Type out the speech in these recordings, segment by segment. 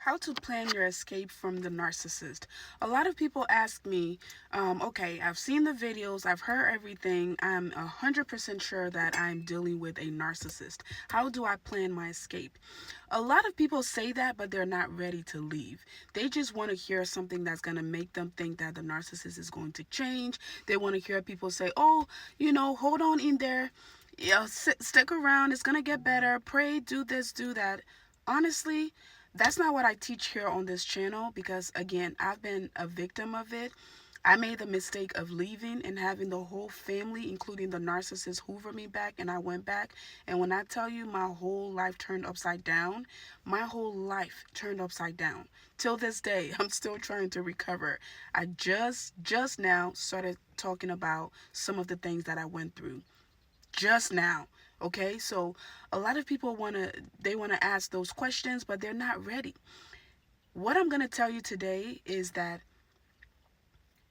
How to plan your escape from the narcissist. A lot of people ask me, okay, I've seen the videos, I've heard everything, I'm 100% sure that I'm dealing with a narcissist. How do I plan my escape? A lot of people say that, but they're not ready to leave. They just want to hear something that's going to make them think that the narcissist is going to change. They want to hear people say, oh, hold on in there. Yeah, stick around. It's going to get better. Pray, do this, do that. Honestly, that's not what I teach here on this channel because, again, I've been a victim of it. I made the mistake of leaving and having the whole family, including the narcissist, hoover me back, and I went back. And when I tell you my whole life turned upside down, my whole life turned upside down. Till this day, I'm still trying to recover. I just now started talking about some of the things that I went through. Just now. Okay, so a lot of people want to ask those questions, but they're not ready. What I'm going to tell you today is that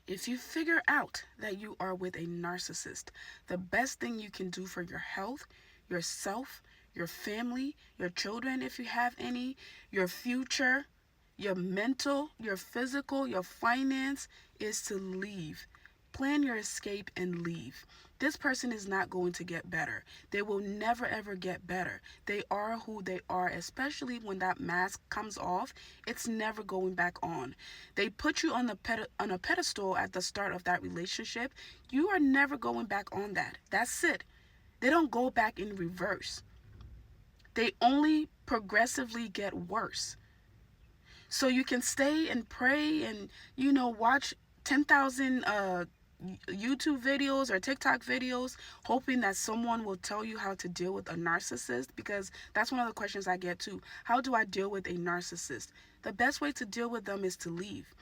if you figure out that you are with a narcissist, the best thing you can do for your health, yourself, your family, your children, if you have any, your future, your mental, your physical, your finance, is to leave. Plan your escape and leave. This person is not going to get better. They will never ever get better. They are who they are, especially when that mask comes off. It's never going back on. They put you on a pedestal at the start of that relationship. You are never going back on that. That's it. They don't go back in reverse. They only progressively get worse. So you can stay and pray and watch 10,000 YouTube videos or TikTok videos, hoping that someone will tell you how to deal with a narcissist, because that's one of the questions I get too. How do I deal with a narcissist? The best way to deal with them is to leave.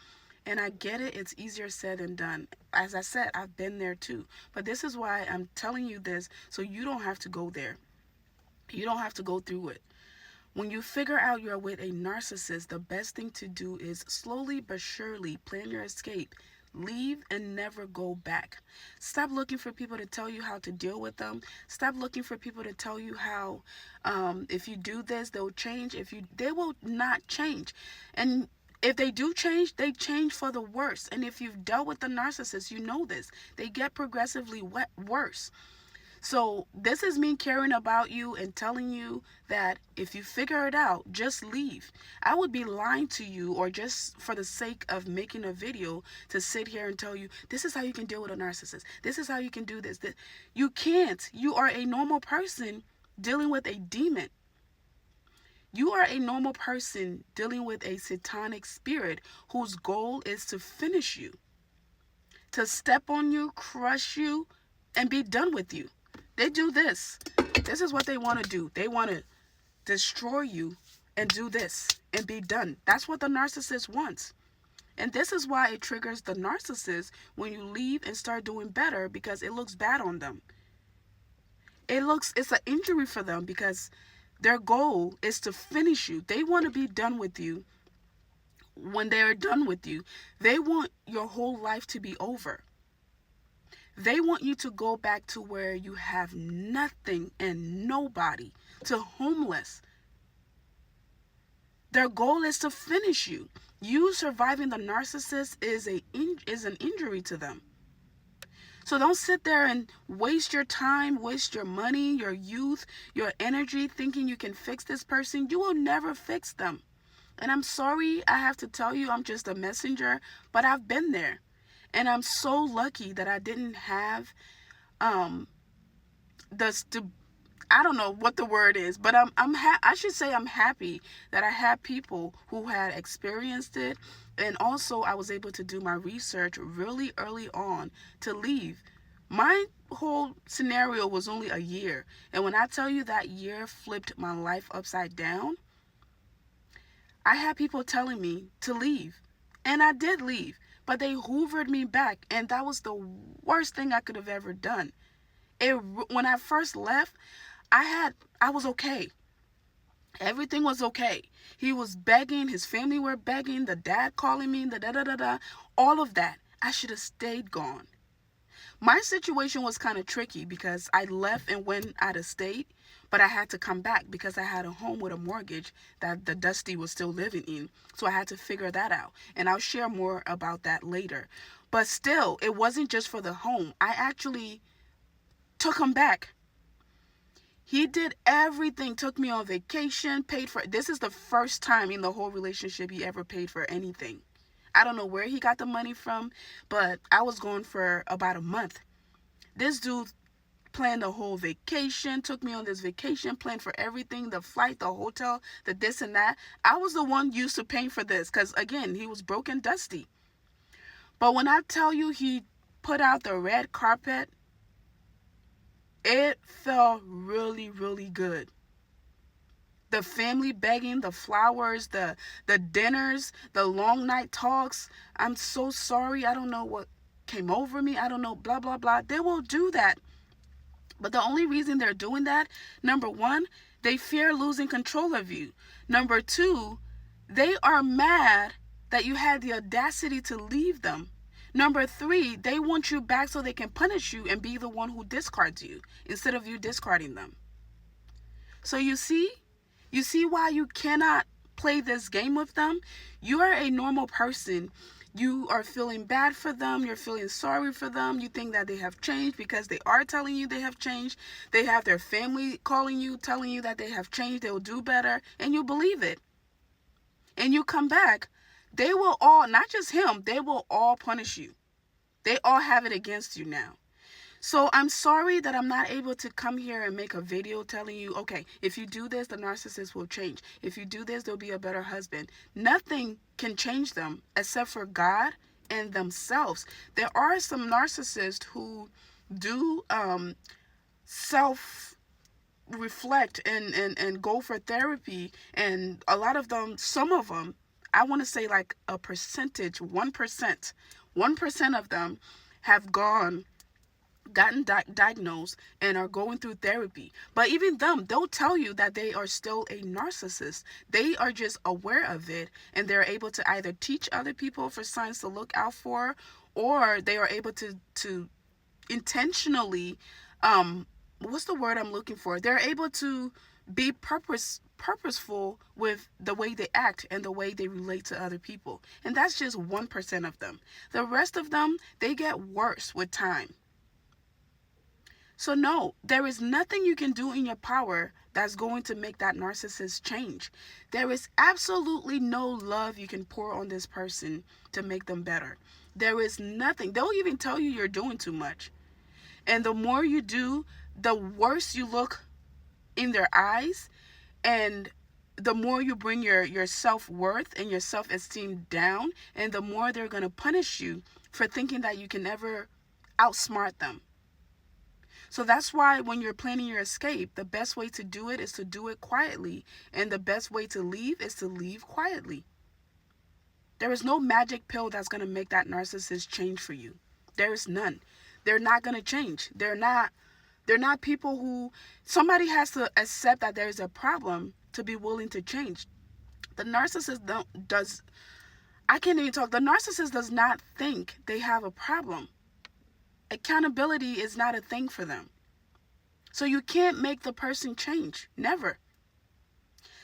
And I get it, it's easier said than done. As I said, I've been there too. But this is why I'm telling you this, so you don't have to go there. You don't have to go through it. When you figure out you're with a narcissist, the best thing to do is slowly but surely plan your escape. Leave and never go back. Stop looking for people to tell you how to deal with them. Stop looking for people to tell you how, if you do this, they'll change. They will not change. And if they do change, they change for the worse. And if you've dealt with the narcissist, you know this. They get progressively worse. So this is me caring about you and telling you that if you figure it out, just leave. I would be lying to you, or just for the sake of making a video, to sit here and tell you, this is how you can deal with a narcissist. This is how you can do this. You can't. You are a normal person dealing with a demon. You are a normal person dealing with a satanic spirit whose goal is to finish you, to step on you, crush you, and be done with you. They do this. This is what they want to do. They want to destroy you and do this and be done. That's what the narcissist wants. And this is why it triggers the narcissist when you leave and start doing better, because it looks bad on them. It's an injury for them because their goal is to finish you. They want to be done with you. When they are done with you, they want your whole life to be over. They want you to go back to where you have nothing and nobody, to homeless. Their goal is to finish you. You surviving the narcissist is an injury to them. So don't sit there and waste your time, waste your money, your youth, your energy thinking you can fix this person. You will never fix them. And I'm sorry I have to tell you, I'm just a messenger, but I've been there. And I'm so lucky that I didn't have I don't know what the word is, but I should say I'm happy that I had people who had experienced it, and also I was able to do my research really early on to leave. My whole scenario was only a year, and when I tell you that year flipped my life upside down, I had people telling me to leave, and I did leave. But they hoovered me back, and that was the worst thing I could have ever done. When I first left, I was okay. Everything was okay. He was begging, his family were begging, the dad calling me, the da-da-da-da, all of that. I should have stayed gone. My situation was kind of tricky because I left and went out of state, But I had to come back because I had a home with a mortgage that the Dusty was still living in. So I had to figure that out. And I'll share more about that later. But still, it wasn't just for the home. I actually took him back. He did everything, took me on vacation, paid for it. This is the first time in the whole relationship he ever paid for anything. I don't know where he got the money from, but I was gone for about a month. This dude planned the whole vacation, took me on this vacation, planned for everything, the flight, the hotel, the this and that. I was the one used to paying for this because, again, he was broke and dusty. But when I tell you he put out the red carpet, it felt really, really good. The family begging, the flowers, the dinners, the long night talks. I'm so sorry. I don't know what came over me. I don't know, blah, blah, blah. They will do that. But the only reason they're doing that, number one, they fear losing control of you. Number two, they are mad that you had the audacity to leave them. Number three, they want you back so they can punish you and be the one who discards you instead of you discarding them. So you see why you cannot play this game with them? You are a normal person. You are feeling bad for them. You're feeling sorry for them. You think that they have changed because they are telling you they have changed. They have their family calling you, telling you that they have changed. They will do better. And you believe it. And you come back. They will all, not just him, they will all punish you. They all have it against you now. So I'm sorry that I'm not able to come here and make a video telling you, okay, if you do this, the narcissist will change. If you do this, they'll be a better husband. Nothing can change them except for God and themselves. There are some narcissists who do self-reflect and go for therapy. And a lot of them, some of them, I want to say like a percentage, 1%. 1% of them have gotten diagnosed and are going through therapy. But even them, they'll tell you that they are still a narcissist. They are just aware of it, and they're able to either teach other people for signs to look out for, or they are able to intentionally, what's the word I'm looking for? They're able to be purposeful with the way they act and the way they relate to other people. And that's just 1% of them. The rest of them, they get worse with time. So no, there is nothing you can do in your power that's going to make that narcissist change. There is absolutely no love you can pour on this person to make them better. There is nothing. They'll even tell you you're doing too much. And the more you do, the worse you look in their eyes, and the more you bring your self-worth and your self-esteem down, and the more they're going to punish you for thinking that you can never outsmart them. So that's why when you're planning your escape, the best way to do it is to do it quietly, and the best way to leave is to leave quietly. There is no magic pill that's going to make that narcissist change for you. There is none. They're not going to change. They're not people who, somebody has to accept that there is a problem to be willing to change. The narcissist I can't even talk. The narcissist does not think they have a problem. Accountability is not a thing for them. So you can't make the person change. Never.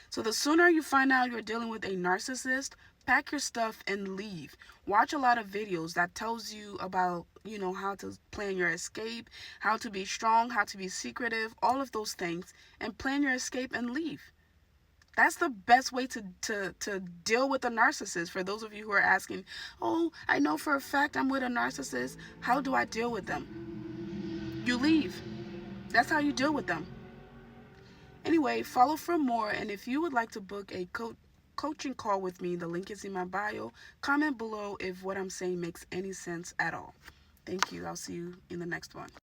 So the sooner you find out you're dealing with a narcissist, pack your stuff and leave. Watch a lot of videos that tells you about, how to plan your escape, how to be strong, how to be secretive, all of those things, and plan your escape and leave. That's the best way to deal with a narcissist. For those of you who are asking, oh, I know for a fact I'm with a narcissist. How do I deal with them? You leave. That's how you deal with them. Anyway, follow for more. And if you would like to book a coaching call with me, the link is in my bio. Comment below if what I'm saying makes any sense at all. Thank you. I'll see you in the next one.